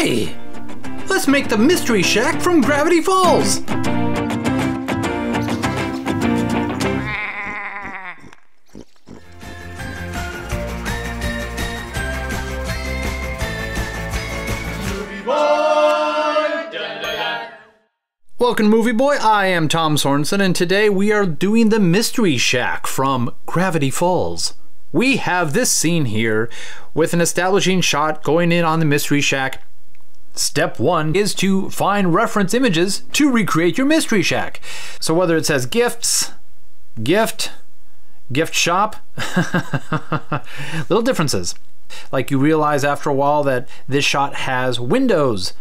Hey! Let's make the Mystery Shack from Gravity Falls! Welcome to Movie Boy, I am Tom Sorensen, and today we are doing the Mystery Shack from Gravity Falls. We have this scene here with an establishing shot going in on the Mystery Shack. Step one is to find reference images to recreate your Mystery Shack. So whether it says gifts, gift shop, little differences. Like you realize after a while that this shot has windows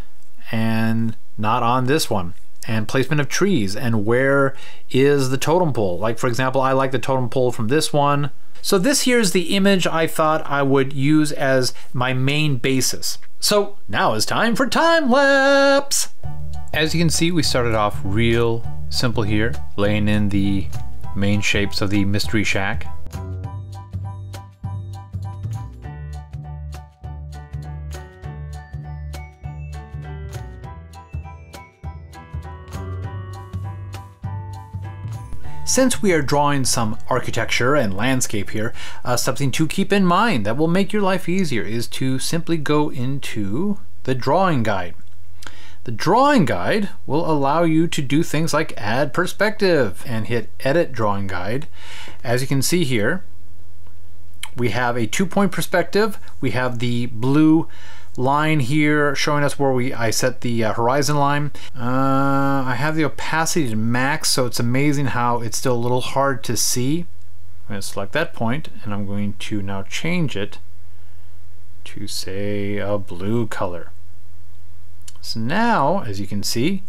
and not on this one. And placement of trees, and where is the totem pole. Like for example, I like the totem pole from this one. So this here is the image I thought I would use as my main basis. So now is time for time lapse. As you can see, we started off real simple here, laying in the main shapes of the Mystery Shack. Since we are drawing some architecture and landscape here, something to keep in mind that will make your life easier is to simply go into the drawing guide. The drawing guide will allow you to do things like add perspective and hit edit drawing guide. As you can see here, we have a 2-point perspective. We have the blue line here showing us where I set the horizon line. I have the opacity to max, so it's amazing how it's still a little hard to see. I'm going to select that point and I'm going to now change it to say a blue color. So now, as you can see,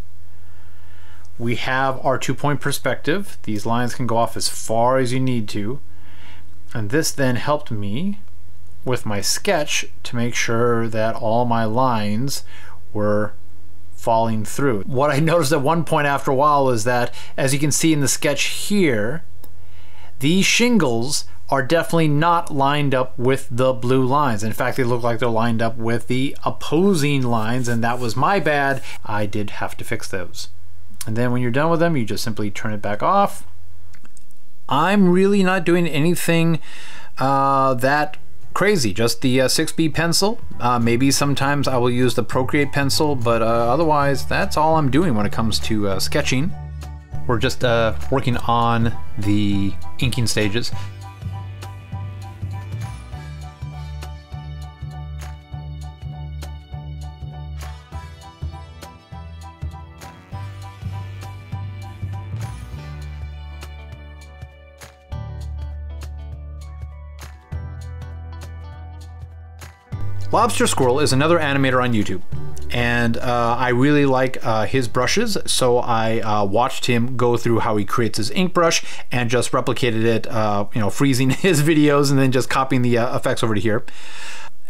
we have our 2-point perspective. These lines can go off as far as you need to, and this then helped me with my sketch to make sure that all my lines were falling through. What I noticed at one point after a while is that, as you can see in the sketch here, these shingles are definitely not lined up with the blue lines. In fact, they look like they're lined up with the opposing lines, and that was my bad. I did have to fix those. And then when you're done with them, you just simply turn it back off. I'm really not doing anything that crazy, just the 6B pencil. Maybe sometimes I will use the Procreate pencil, but otherwise that's all I'm doing when it comes to sketching. We're just working on the inking stages. Lobster Squirrel is another animator on YouTube, and I really like his brushes, so I watched him go through how he creates his ink brush and just replicated it, you know, freezing his videos and then just copying the effects over to here.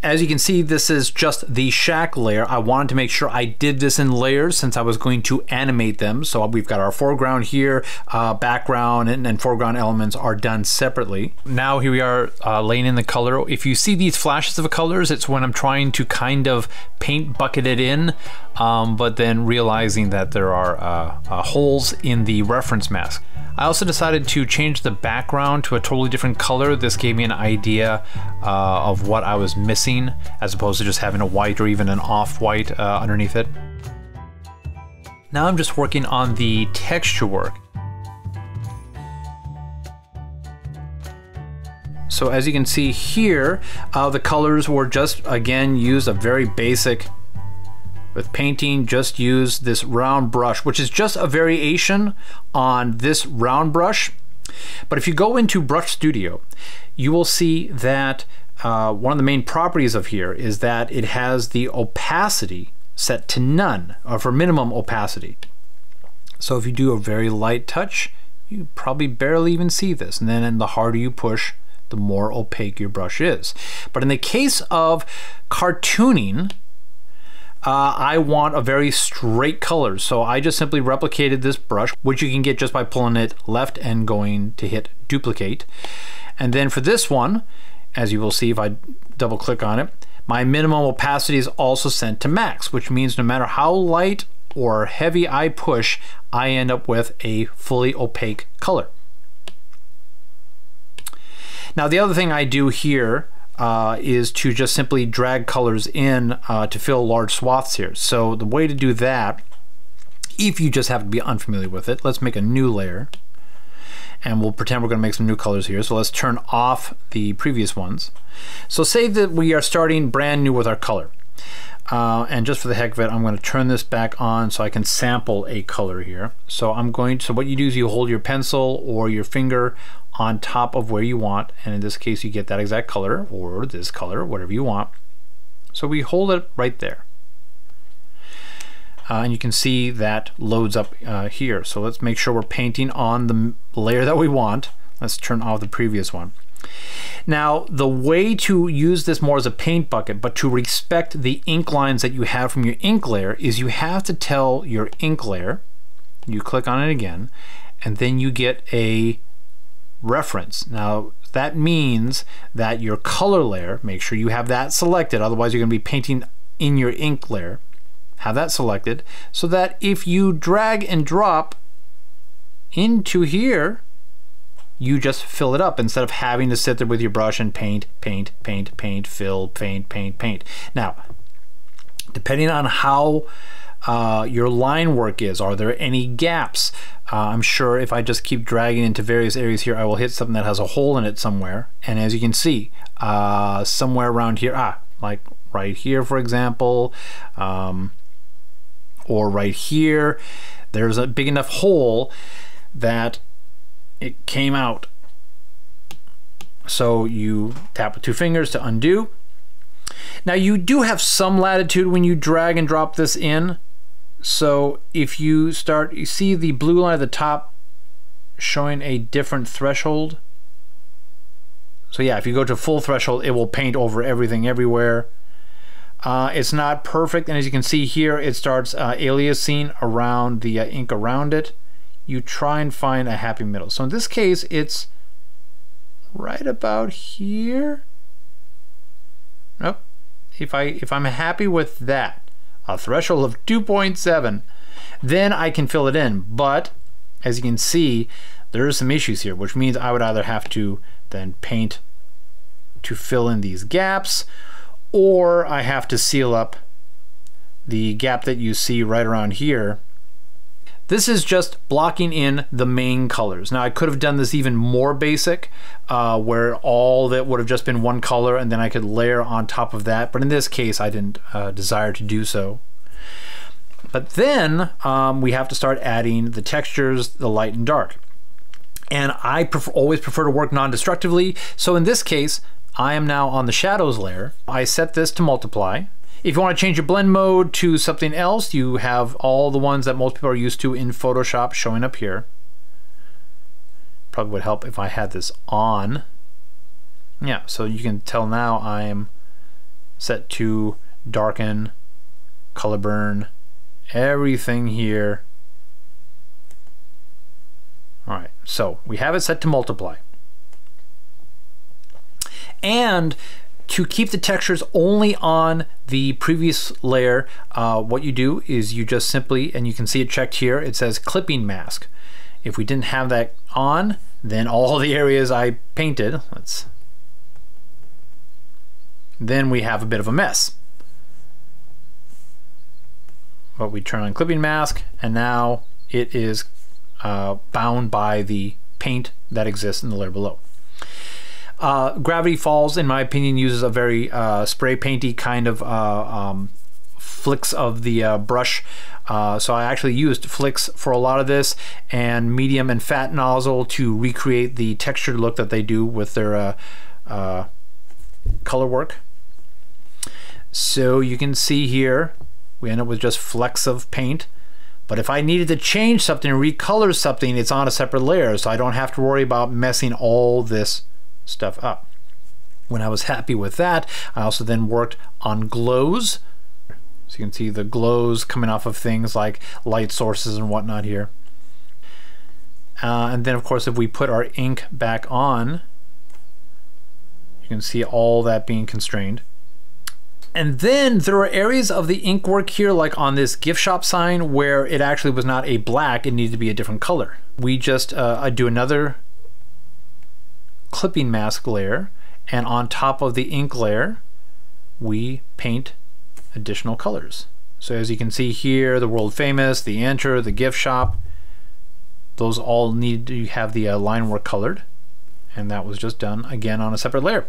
As you can see, this is just the shack layer. I wanted to make sure I did this in layers since I was going to animate them. So we've got our foreground here, background and foreground elements are done separately. Now here we are laying in the color. If you see these flashes of colors, it's when I'm trying to kind of paint bucket it in, but then realizing that there are holes in the reference mask. I also decided to change the background to a totally different color. This gave me an idea of what I was missing, as opposed to just having a white or even an off-white underneath it. Now I'm just working on the texture work. So as you can see here, the colors were just, again, used a very basic. With painting, just use this round brush, which is just a variation on this round brush. But if you go into Brush Studio, you will see that one of the main properties of here is that it has the opacity set to none, or for minimum opacity. So if you do a very light touch, you probably barely even see this. And then the harder you push, the more opaque your brush is. But in the case of cartooning, I want a very straight color, so I just simply replicated this brush, which you can get just by pulling it left and going to hit duplicate. And then for this one, as you will see if I double click on it, My minimum opacity is also set to max, which means no matter how light or heavy I push, I end up with a fully opaque color. Now the other thing I do here is to just simply drag colors in to fill large swaths here. So the way to do that, if you just happen to be unfamiliar with it, let's make a new layer. And we'll pretend we're going to make some new colors here. So let's turn off the previous ones. So say that we are starting brand new with our color. And just for the heck of it, I'm going to turn this back on so I can sample a color here. So what you do is you hold your pencil or your finger on top of where you want. And in this case, you get that exact color or this color, whatever you want. So we hold it right there. And you can see that loads up here. So let's make sure we're painting on the layer that we want. Let's turn off the previous one. Now, the way to use this more as a paint bucket, but to respect the ink lines that you have from your ink layer, is you have to tell your ink layer, you click on it again, and then you get a reference. Now, that means that your color layer, make sure you have that selected, otherwise you're going to be painting in your ink layer. Have that selected so that if you drag and drop into here, you just fill it up instead of having to sit there with your brush and paint, paint, paint, paint, fill, paint, paint, paint. Now, depending on how your line work is, are there any gaps? I'm sure if I just keep dragging into various areas here, I will hit something that has a hole in it somewhere. And as you can see, somewhere around here, like right here, for example, or right here, there's a big enough hole that it came out. So you tap with two fingers to undo. Now you do have some latitude when you drag and drop this in. So if you see the blue line at the top showing a different threshold. So yeah, if you go to full threshold, it will paint over everything everywhere. It's not perfect, and as you can see here, it starts aliasing around the ink around it. You try and find a happy middle. So in this case, it's right about here. Nope. If I'm happy with that, a threshold of 2.7, then I can fill it in. But as you can see, there are some issues here, which means I would either have to then paint to fill in these gaps, or I have to seal up the gap that you see right around here. This is just blocking in the main colors. Now I could have done this even more basic, where all that would have just been one color and then I could layer on top of that, but in this case I didn't desire to do so. But then we have to start adding the textures, the light and dark. And I always prefer to work non-destructively, so in this case I am now on the shadows layer. I set this to multiply. If you want to change your blend mode to something else, you have all the ones that most people are used to in Photoshop showing up here. Probably would help if I had this on. Yeah, so you can tell now I am set to darken, color burn, everything here. All right, so we have it set to multiply. And to keep the textures only on the previous layer, what you do is you just simply, and you can see it checked here, it says clipping mask. If we didn't have that on, then all the areas I painted, then we have a bit of a mess. But we turn on clipping mask, and now it is bound by the paint that exists in the layer below. Gravity Falls, in my opinion, uses a very spray painty kind of flicks of the brush. So I actually used flicks for a lot of this, and medium and fat nozzle to recreate the textured look that they do with their color work. So you can see here, we end up with just flecks of paint. But if I needed to change something and recolor something, it's on a separate layer, so I don't have to worry about messing all this stuff up. When I was happy with that, I also then worked on glows. So you can see the glows coming off of things like light sources and whatnot here. And then of course if we put our ink back on, you can see all that being constrained. And then there are areas of the ink work here, like on this gift shop sign, where it actually was not a black, it needed to be a different color. We just do another clipping mask layer, and on top of the ink layer, we paint additional colors. So as you can see here, the world famous, the enter, the gift shop, those all need to have the line work colored. And that was just done again on a separate layer.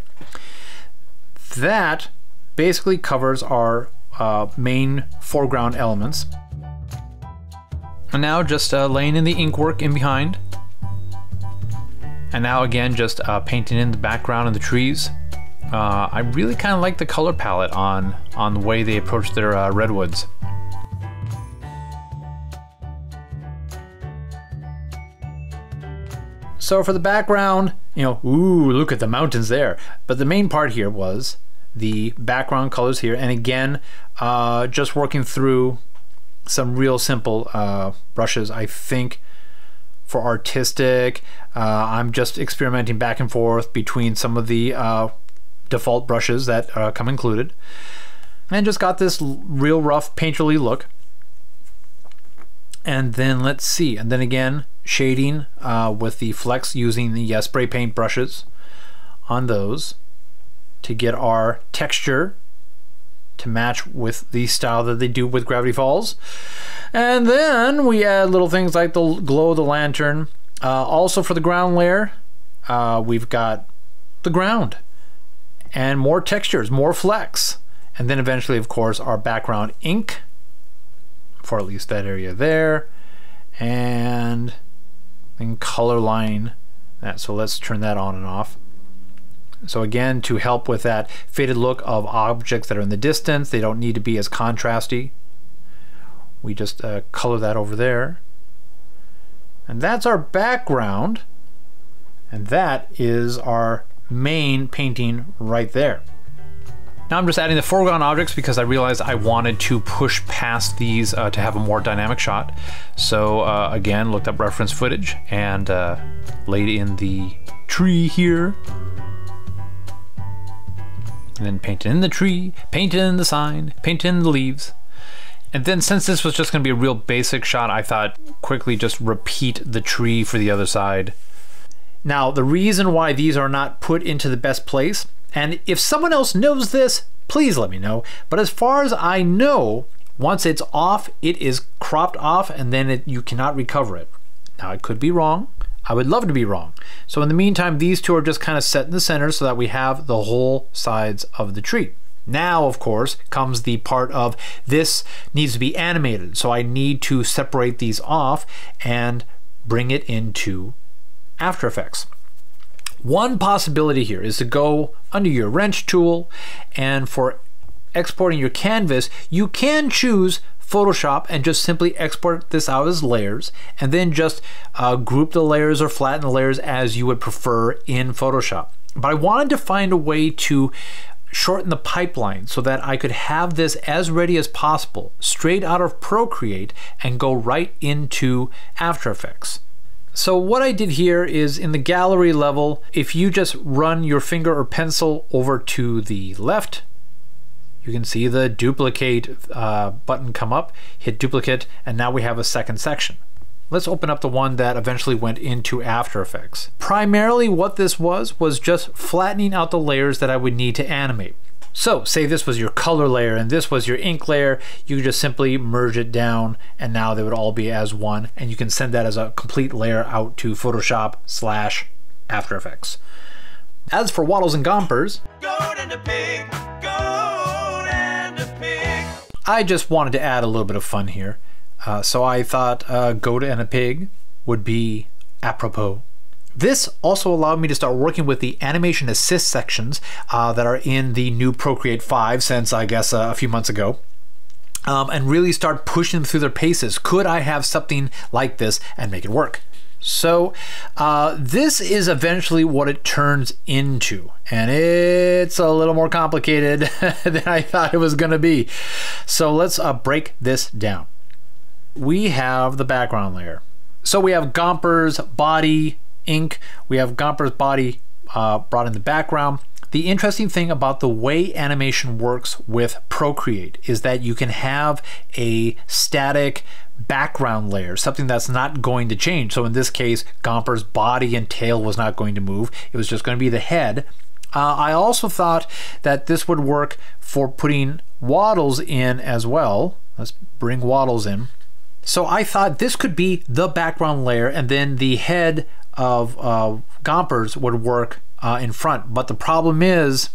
That basically covers our main foreground elements. And now just laying in the ink work in behind. And now again, just painting in the background and the trees. I really kind of like the color palette on the way they approach their redwoods. So for the background, you know, ooh, look at the mountains there. But the main part here was the background colors here. And again, just working through some real simple brushes. I think for artistic, I'm just experimenting back and forth between some of the default brushes that come included. And just got this real rough painterly look. And then let's see, and then again, shading with the Flex using the spray paint brushes on those to get our texture to match with the style that they do with Gravity Falls. And then we add little things like the glow of the lantern. Also for the ground layer, we've got the ground and more textures, more flex. And then eventually, of course, our background ink for at least that area there. And then color line that. So let's turn that on and off. So again, to help with that faded look of objects that are in the distance, they don't need to be as contrasty. We just color that over there. And that's our background. And that is our main painting right there. Now I'm just adding the foreground objects because I realized I wanted to push past these to have a more dynamic shot. So again, looked up reference footage and laid in the tree here. And then painted in the tree, painted in the sign, painted in the leaves. And then since this was just going to be a real basic shot, I thought quickly just repeat the tree for the other side. Now the reason why these are not put into the best place, and if someone else knows this, please let me know. But as far as I know, once it's off, it is cropped off and then you cannot recover it. Now I could be wrong. I would love to be wrong. So in the meantime, these two are just kind of set in the center so that we have the whole sides of the tree. Now, of course, comes the part of this needs to be animated. So I need to separate these off and bring it into After Effects. One possibility here is to go under your wrench tool, and for exporting your canvas, you can choose Photoshop and just simply export this out as layers, and then just group the layers or flatten the layers as you would prefer in Photoshop. But I wanted to find a way to shorten the pipeline so that I could have this as ready as possible, straight out of Procreate, and go right into After Effects. So what I did here is in the gallery level, if you just run your finger or pencil over to the left, you can see the duplicate button come up, hit duplicate, and now we have a second section. Let's open up the one that eventually went into After Effects. Primarily what this was just flattening out the layers that I would need to animate. So say this was your color layer and this was your ink layer, you just simply merge it down and now they would all be as one, and you can send that as a complete layer out to Photoshop / After Effects. As for Wattles and Gompers, I just wanted to add a little bit of fun here. So I thought Goat and a Pig would be apropos. This also allowed me to start working with the animation assist sections that are in the new Procreate 5 since I guess a few months ago. And really start pushing them through their paces. Could I have something like this and make it work? So this is eventually what it turns into, and it's a little more complicated than I thought it was going to be. So let's break this down. We have the background layer. So we have Gomper's body ink. We have Gomper's body brought in the background. The interesting thing about the way animation works with Procreate is that you can have a static background layer, something that's not going to change. So in this case, Gomper's body and tail was not going to move. It was just going to be the head. I also thought that this would work for putting waddles in as well. Let's bring waddles in. So I thought this could be the background layer, and then the head of Gomper's would work in front. But the problem is,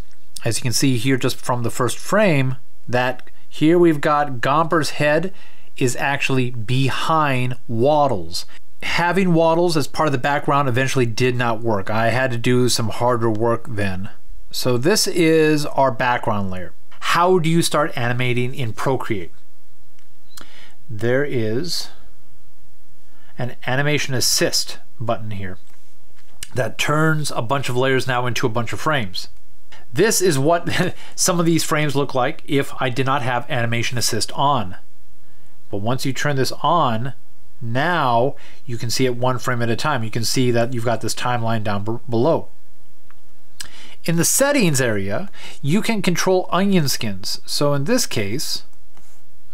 as you can see here just from the first frame, that here we've got Gomper's head is actually behind waddles. Having waddles as part of the background eventually did not work. I had to do some harder work then. So this is our background layer. How do you start animating in Procreate? There is an animation assist button here that turns a bunch of layers now into a bunch of frames. This is what some of these frames look like if I did not have animation assist on. But once you turn this on, now you can see it one frame at a time. You can see that you've got this timeline down below. In the settings area, you can control onion skins. So in this case,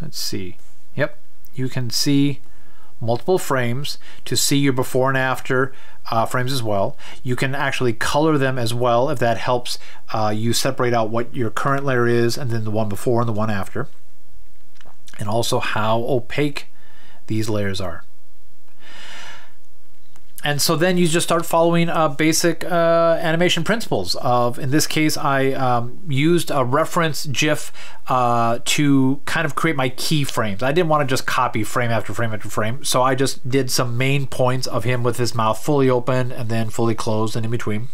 let's see. Yep, you can see multiple frames to see your before and after frames as well. You can actually color them as well if that helps you separate out what your current layer is and then the one before and the one after. And also how opaque these layers are. And so then you just start following basic animation principles of, in this case, I used a reference GIF to kind of create my keyframes. I didn't want to just copy frame after frame after frame, so I just did some main points of him with his mouth fully open and then fully closed and in between.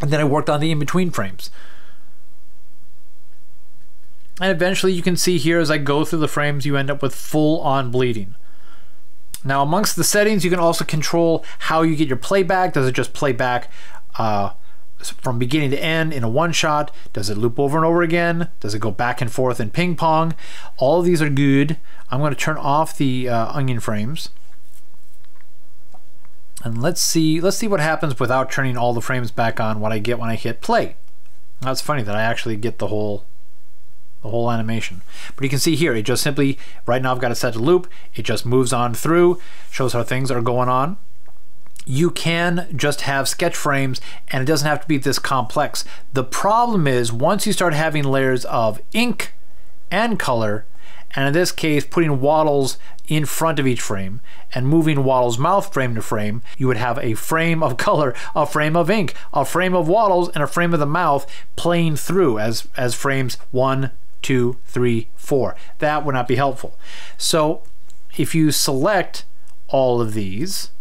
And then I worked on the in-between frames. And eventually you can see here as I go through the frames, you end up with full-on bleeding. Now amongst the settings, you can also control how you get your playback. Does it just play back from beginning to end in a one shot? Does it loop over and over again? Does it go back and forth in ping pong? All of these are good. I'm going to turn off the onion frames. And let's see what happens without turning all the frames back on, what I get when I hit play. That's funny that I actually get the whole animation. But you can see here, it just simply, right now I've got it set to loop, it just moves on through, shows how things are going on. You can just have sketch frames and it doesn't have to be this complex. The problem is once you start having layers of ink and color, and in this case putting waddles in front of each frame and moving waddles mouth frame to frame, you would have a frame of color, a frame of ink, a frame of waddles, and a frame of the mouth playing through as frames 1, 2, 3, 4. That would not be helpful. So if you select all of these,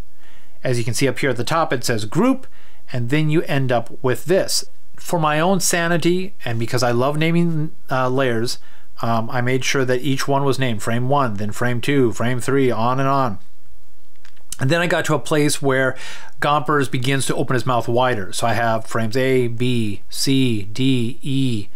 as you can see up here at the top, it says group, and then you end up with this. For my own sanity, and because I love naming layers, I made sure that each one was named frame 1, then frame 2, frame 3, on and on. And then I got to a place where Gomper's begins to open his mouth wider. So I have frames A, B, C, D, E,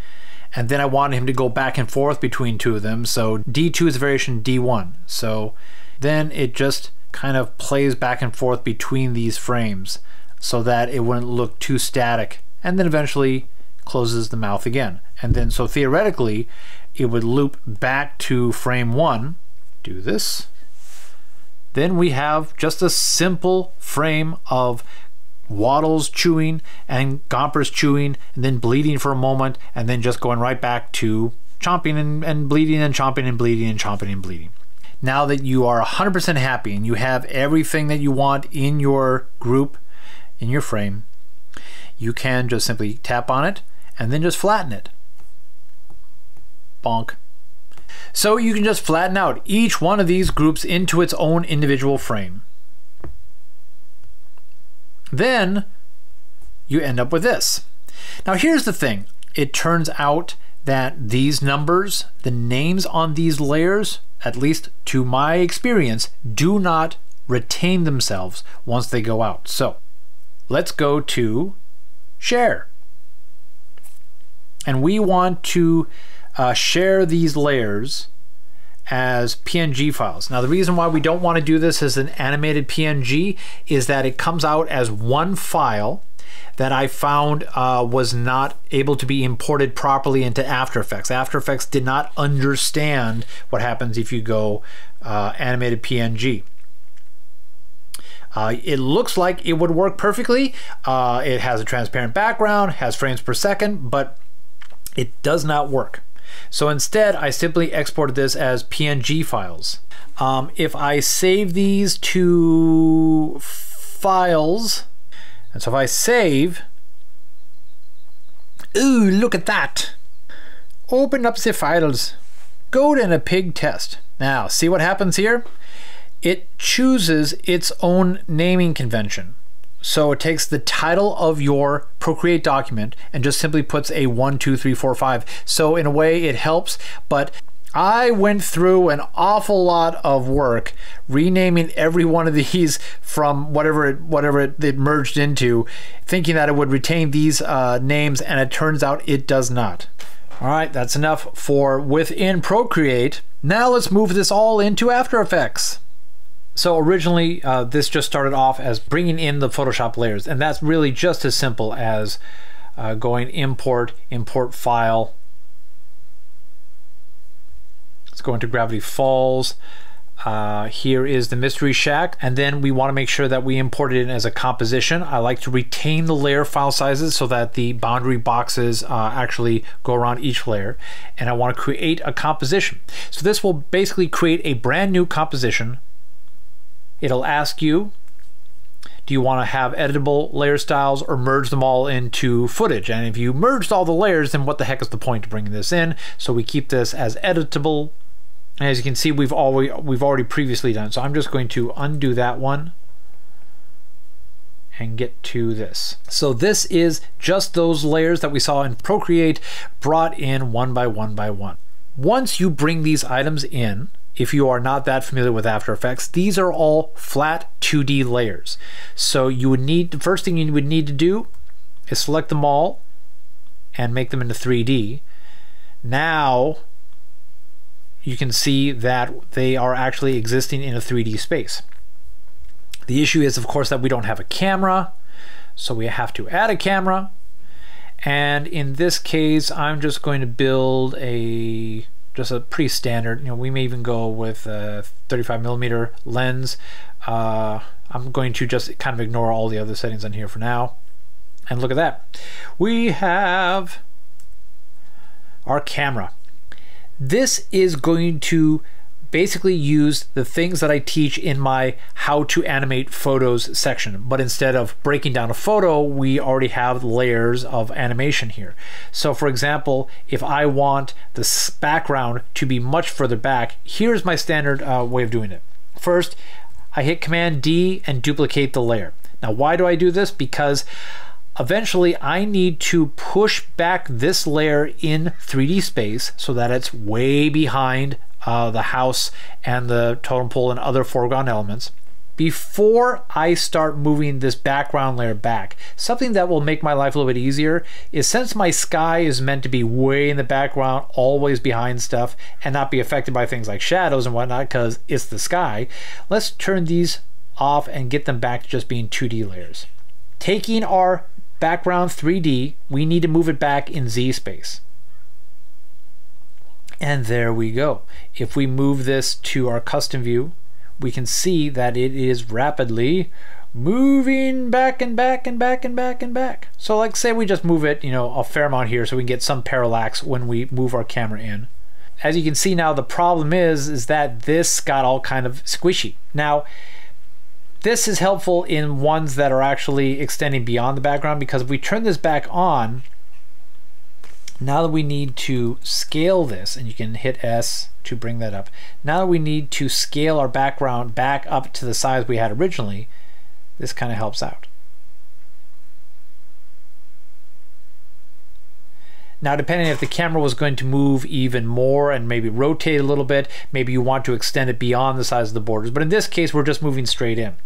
and then I wanted him to go back and forth between two of them. So D2 is a variation D1. So then it just kind of plays back and forth between these frames so that it wouldn't look too static, and then eventually closes the mouth again. And then so theoretically it would loop back to frame 1, do this. Then we have just a simple frame of waddles chewing and Gomper's chewing and then bleeding for a moment and then just going right back to chomping and bleeding and chomping and bleeding and chomping and bleeding. Now that you are 100% happy and you have everything that you want in your group, in your frame, you can just simply tap on it and then just flatten it. Bonk. So you can just flatten out each one of these groups into its own individual frame. Then you end up with this. Now here's the thing. It turns out that these numbers, the names on these layers, at least to my experience, do not retain themselves once they go out. So let's go to share. And we want to share these layers as PNG files. Now the reason why we don't want to do this as an animated PNG is that it comes out as one file that I found was not able to be imported properly into After Effects. After Effects did not understand what happens if you go animated PNG. It looks like it would work perfectly. It has a transparent background, has frames per second, but it does not work. So instead, I simply exported this as PNG files. If I save these to files, and so if I save, ooh, look at that. Open up the files. Go to a pig test. Now, see what happens here? It chooses its own naming convention. So it takes the title of your Procreate document and just simply puts a 1, 2, 3, 4, 5. So in a way it helps, but I went through an awful lot of work renaming every one of these from whatever it merged into, thinking that it would retain these names, and it turns out it does not. All right, that's enough for within Procreate. Now let's move this all into After Effects. So originally, this just started off as bringing in the Photoshop layers, and that's really just as simple as going import file. Let's go into Gravity Falls. Here is the Mystery Shack, and then we want to make sure that we import it in as a composition. I like to retain the layer file sizes so that the boundary boxes actually go around each layer, and I want to create a composition. So this will basically create a brand new composition. It'll ask you, do you want to have editable layer styles or merge them all into footage? And if you merged all the layers, then what the heck is the point of bringing this in? So we keep this as editable. And as you can see, we've already previously done. So I'm just going to undo that one and get to this. So this is just those layers that we saw in Procreate brought in one by one by one. Once you bring these items in, if you are not that familiar with After Effects, these are all flat 2D layers. So you would need, the first thing you would need to do is select them all and make them into 3D. Now you can see that they are actually existing in a 3D space. The issue is, of course, that we don't have a camera, so we have to add a camera. And in this case, I'm just going to build just a pretty standard, we may even go with a 35mm lens. I'm going to just kind of ignore all the other settings on here for now. And look at that. We have our camera. This is going to basically use the things that I teach in my how to animate photos section, but instead of breaking down a photo, we already have layers of animation here. So for example, if I want this background to be much further back, here's my standard way of doing it. First, I hit Command D and duplicate the layer. Now why do I do this? Because eventually I need to push back this layer in 3D space so that it's way behind the house and the totem pole and other foreground elements before I start moving this background layer back. Something that will make my life a little bit easier is, since my sky is meant to be way in the background, always behind stuff, and not be affected by things like shadows and whatnot because it's the sky, let's turn these off and get them back to just being 2D layers. Taking our background 3D, we need to move it back in Z space. And there we go. If we move this to our custom view, we can see that it is rapidly moving back and back and back and back and back. So like say we just move it, a fair amount here so we can get some parallax when we move our camera in. As you can see now, the problem is that this got all kind of squishy. Now, this is helpful in ones that are actually extending beyond the background, because if we turn this back on, now that we need to scale this, and you can hit S to bring that up, now that we need to scale our background back up to the size we had originally, this kind of helps out. Now depending if the camera was going to move even more and maybe rotate a little bit, maybe you want to extend it beyond the size of the borders, but in this case we're just moving straight in.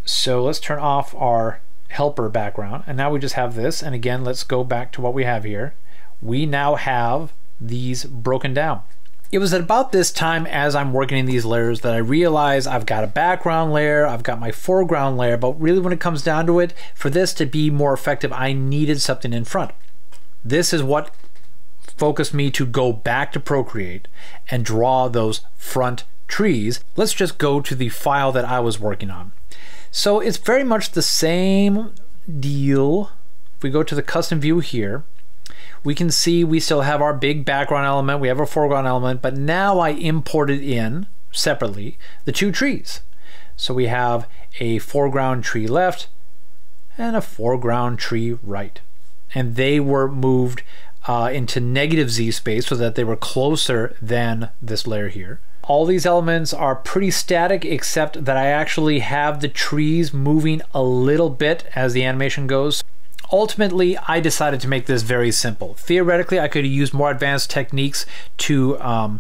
So let's turn off our helper background, and now we just have this. And again, let's go back to what we have here. We now have these broken down. It was at about this time as I'm working in these layers that I realized I've got a background layer, I've got my foreground layer, but really when it comes down to it, for this to be more effective, I needed something in front. This is what focused me to go back to Procreate and draw those front trees. Let's just go to the file that I was working on. So it's very much the same deal. If we go to the custom view here, we can see we still have our big background element, we have our foreground element, but now I imported in separately the two trees. So we have a foreground tree left and a foreground tree right. And they were moved into negative Z space so that they were closer than this layer here. All these elements are pretty static except that I actually have the trees moving a little bit as the animation goes. Ultimately, I decided to make this very simple. Theoretically, I could use more advanced techniques to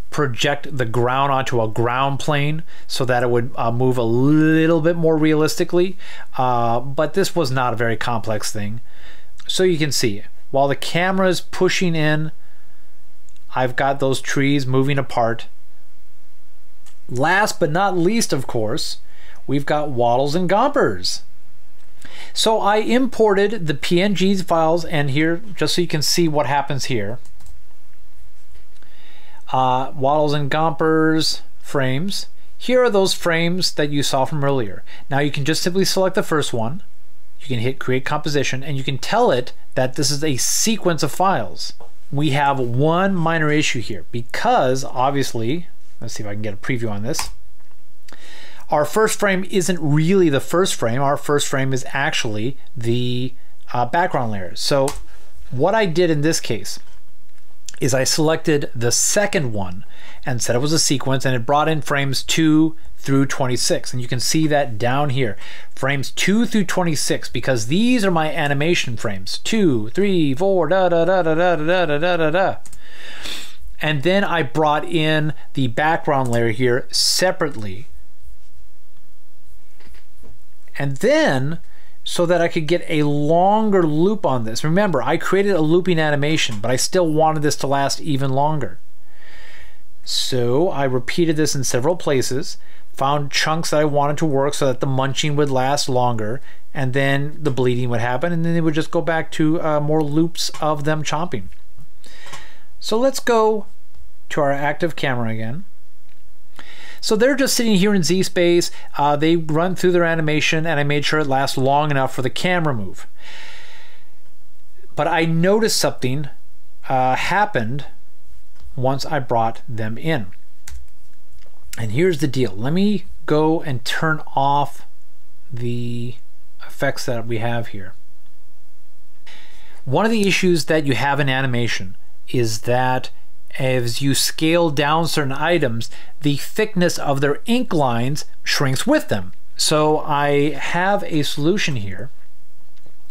project the ground onto a ground plane so that it would move a little bit more realistically, but this was not a very complex thing. So you can see, while the camera is pushing in, I've got those trees moving apart. Last but not least, of course, we've got wattles and gompers. So I imported the PNG files, and here, just so you can see what happens here. Wattles and gompers frames. Here are those frames that you saw from earlier. Now you can just simply select the first one. You can hit create composition, and you can tell it that this is a sequence of files. We have one minor issue here because obviously, let's see if I can get a preview on this. Our first frame isn't really the first frame. Our first frame is actually the background layer. So what I did in this case is I selected the second one and said it was a sequence, and it brought in frames 2 through 26. And you can see that down here, frames 2 through 26, because these are my animation frames. 2, 3, 4, da da da da da da da da da da. And then I brought in the background layer here separately. And then, so that I could get a longer loop on this. Remember, I created a looping animation, but I still wanted this to last even longer. So I repeated this in several places, found chunks that I wanted to work so that the munching would last longer, and then the bleeding would happen, and then they would just go back to more loops of them chomping. So let's go to our active camera again. So they're just sitting here in Z space. They run through their animation, and I made sure it lasts long enough for the camera move. But I noticed something happened once I brought them in. And here's the deal. Let me go and turn off the effects that we have here. One of the issues that you have in animation is that as you scale down certain items, the thickness of their ink lines shrinks with them. So I have a solution here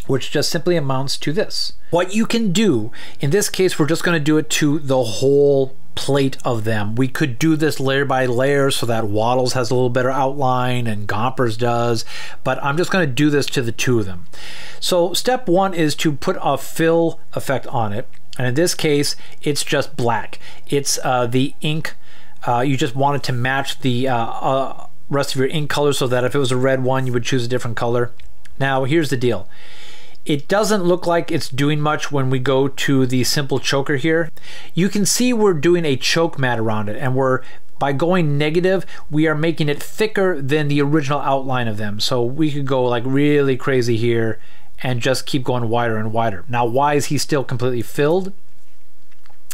which just simply amounts to this. What you can do, in this case, we're just going to do it to the whole plate of them. We could do this layer by layer so that Wattles has a little better outline and Gompers does, but I'm just going to do this to the two of them. So step one is to put a fill effect on it. And in this case, it's just black. It's the ink. You just want it to match the rest of your ink color so that if it was a red one, you would choose a different color. Now, here's the deal. It doesn't look like it's doing much when we go to the simple choker here. You can see we're doing a choke mat around it, and by going negative, we are making it thicker than the original outline of them. So we could go like really crazy here and just keep going wider and wider. Now, why is he still completely filled?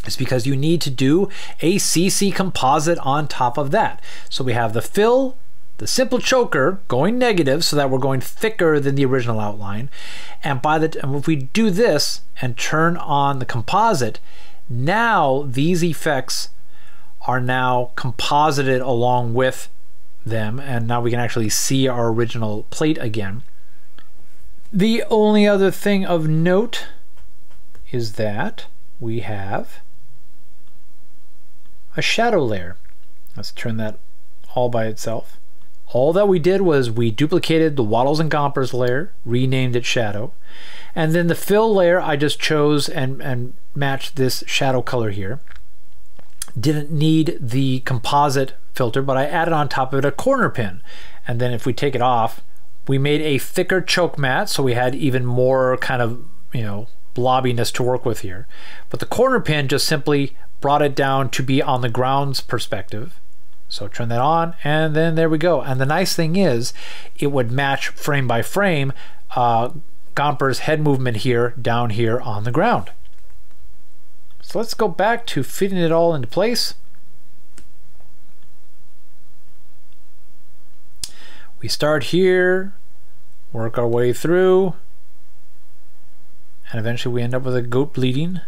It's because you need to do a CC composite on top of that. So we have the fill, the simple choker going negative so that we're going thicker than the original outline. And if we do this and turn on the composite, now these effects are now composited along with them, and now we can actually see our original plate again. The only other thing of note is that we have a shadow layer. Let's turn that all by itself. All that we did was we duplicated the Wattles and Gompers layer, renamed it shadow, and then the fill layer I just chose and matched this shadow color here. didn't need the composite filter, but I added on top of it a corner pin. And then if we take it off, we made a thicker choke mat, so we had even more kind of, you know, blobbiness to work with here. But the corner pin just simply brought it down to be on the ground's perspective. So turn that on, and then there we go. And the nice thing is, it would match frame by frame Gomper's head movement here, down here on the ground. So let's go back to fitting it all into place. We start here, work our way through, and eventually we end up with a goat bleeding.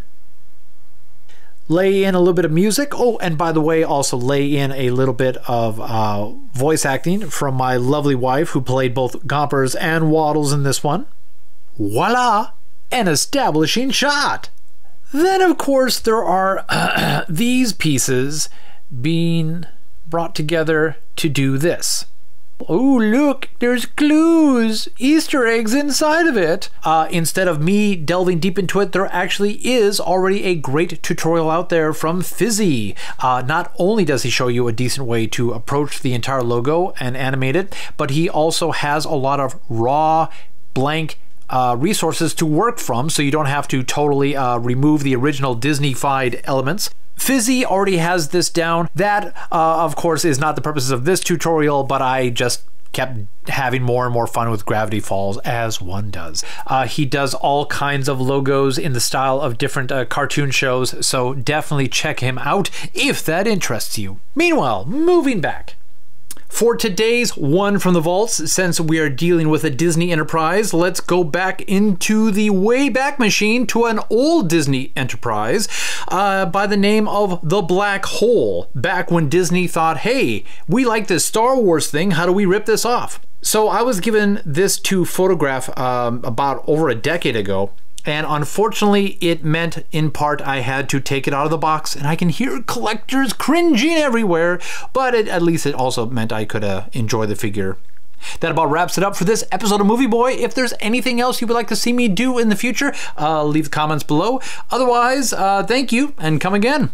Lay in a little bit of music. Oh, and by the way, also lay in a little bit of voice acting from my lovely wife who played both Gompers and Waddles in this one. Voila! An establishing shot! Then, of course, there are these pieces being brought together to do this. Oh, look, there's clues, Easter eggs inside of it. Instead of me delving deep into it, there actually is already a great tutorial out there from Fizzy. Not only does he show you a decent way to approach the entire logo and animate it, but he also has a lot of raw, blank resources to work from, so you don't have to totally remove the original Disney-fied elements. Fizzy already has this down. That, of course, is not the purposes of this tutorial, but I just kept having more and more fun with Gravity Falls, as one does. He does all kinds of logos in the style of different cartoon shows, so definitely check him out if that interests you. Meanwhile, moving back. For today's One from the Vaults, since we are dealing with a Disney enterprise, let's go back into the Wayback Machine to an old Disney enterprise by the name of The Black Hole, back when Disney thought, hey, we like this Star Wars thing, how do we rip this off? So I was given this to photograph about over a decade ago, and unfortunately it meant in part I had to take it out of the box, and I can hear collectors cringing everywhere, but at least it also meant I could enjoy the figure. That about wraps it up for this episode of Movie Boy. If there's anything else you would like to see me do in the future, leave the comments below. Otherwise, thank you and come again.